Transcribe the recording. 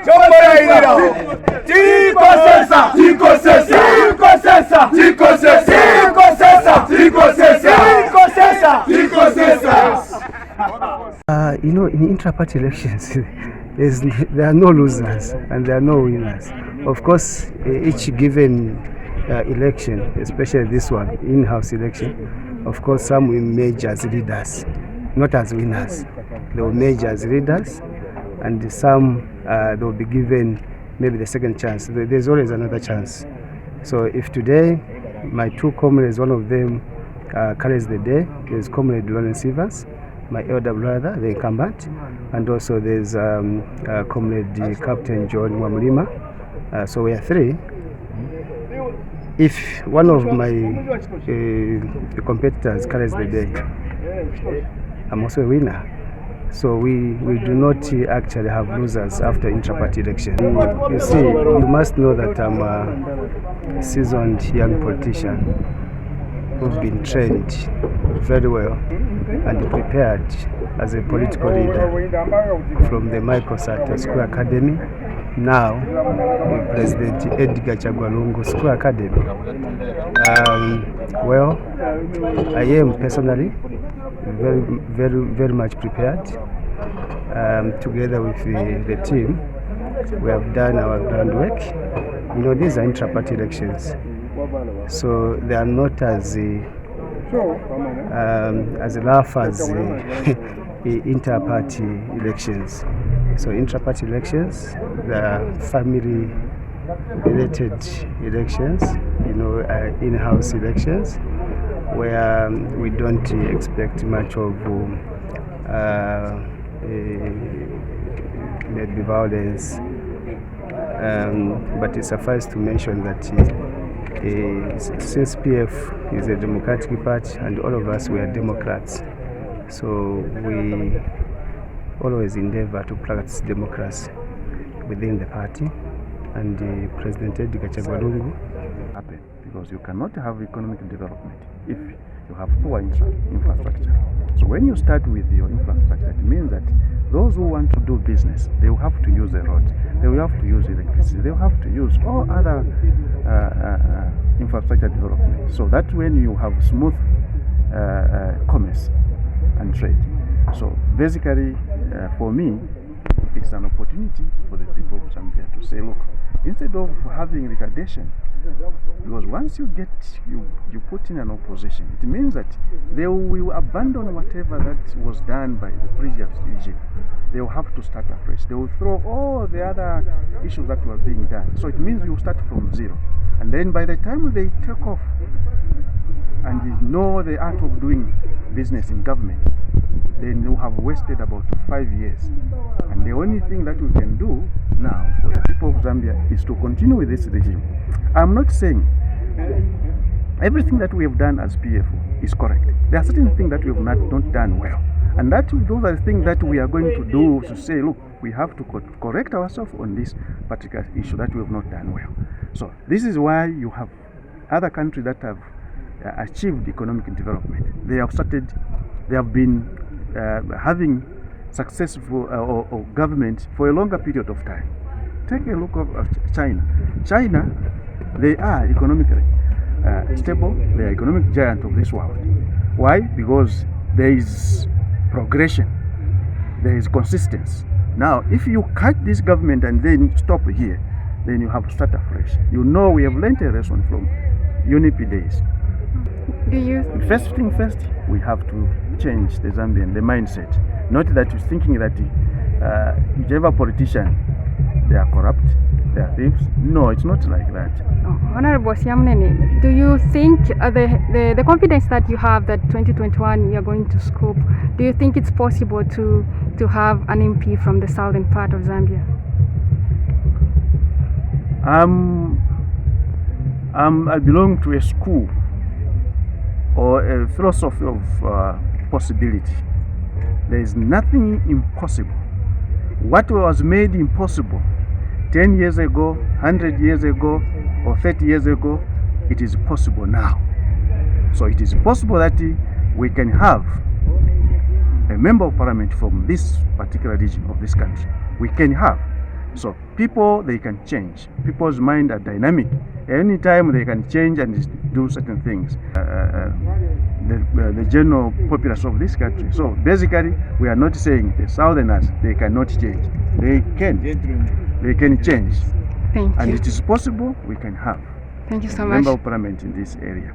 In intra-party elections, there are no losers and there are no winners. Of course, each given election, especially this one, in-house election, of course, some will emerge as leaders, not as winners. They will emerge as leaders, and some they will be given maybe the second chance. There's always another chance. So if today my two comrades, one of them carries the day, there's Comrade Lawrence Evans, my elder brother, the incumbent, and also there's Comrade Captain John Wamulima. So we are three. If one of my competitors carries the day, I'm also a winner. So we do not actually have losers after intra-party election. You see, you must know that I'm a seasoned young politician who've been trained very well and prepared as a political leader from the Michael Sata School Academy, now President Edgar Chagwa School Academy. Well, I am personally very much prepared. Together with the team, we have done our groundwork. These are intra-party elections, so they are not as rough as inter-party elections. So intra-party elections, they are family-related elections, in-house elections, where we don't expect much of maybe violence, but it suffices to mention that since PF is a democratic party and all of us we are Democrats, so we always endeavor to practice democracy within the party, and President Edgar Chagwa happen, because you cannot have economic development if you have poor infrastructure. So when you start with your infrastructure, it means that those who want to do business, they will have to use the roads, they will have to use electricity, they will have to use all other infrastructure development. So that when you have smooth commerce and trade. So basically, for me, it's an opportunity for the people of Zambia to say, look, instead of having retardation, because once you put in an opposition, it means that they will abandon whatever that was done by the previous regime. They will have to start afresh. They will throw all the other issues that were being done. So it means you start from zero. And then by the time they take off and you know the art of doing business in government, then you have wasted about 5 years. And the only thing that we can do now for the people of Zambia is to continue with this regime. I'm not saying everything that we have done as PF is correct. There are certain things that we have not done well. And those are the things that we are going to do to say, look, we have to correct ourselves on this particular issue that we have not done well. So this is why you have other countries that have achieved economic development. They have been having successful government for a longer period of time. Take a look at China. China, they are economically stable. They are economic giant of this world. Why? Because there is progression. There is consistency. Now, if you cut this government and then stop here, then you have to start afresh. We have learned a lesson from UNIP days. First thing first, we have to change the Zambian, the mindset. Not that you're thinking that whichever politician, they are corrupt, they are thieves. No, it's not like that. Honorable Siamnene, do you think the confidence that you have that 2021 you're going to scoop, do you think it's possible to have an MP from the southern part of Zambia? I belong to a school or a philosophy of possibility. There is nothing impossible. What was made impossible 10 years ago, 100 years ago, or 30 years ago, it is possible now. So it is possible that we can have a member of parliament from this particular region of this country. We can have. So people, they can change. People's mind are dynamic. Anytime they can change and do certain things. The general populace of this country. So basically, we are not saying the Southerners, they cannot change. They can change. Thank And you. it is possible we can have Thank you so a much. member of parliament in this area.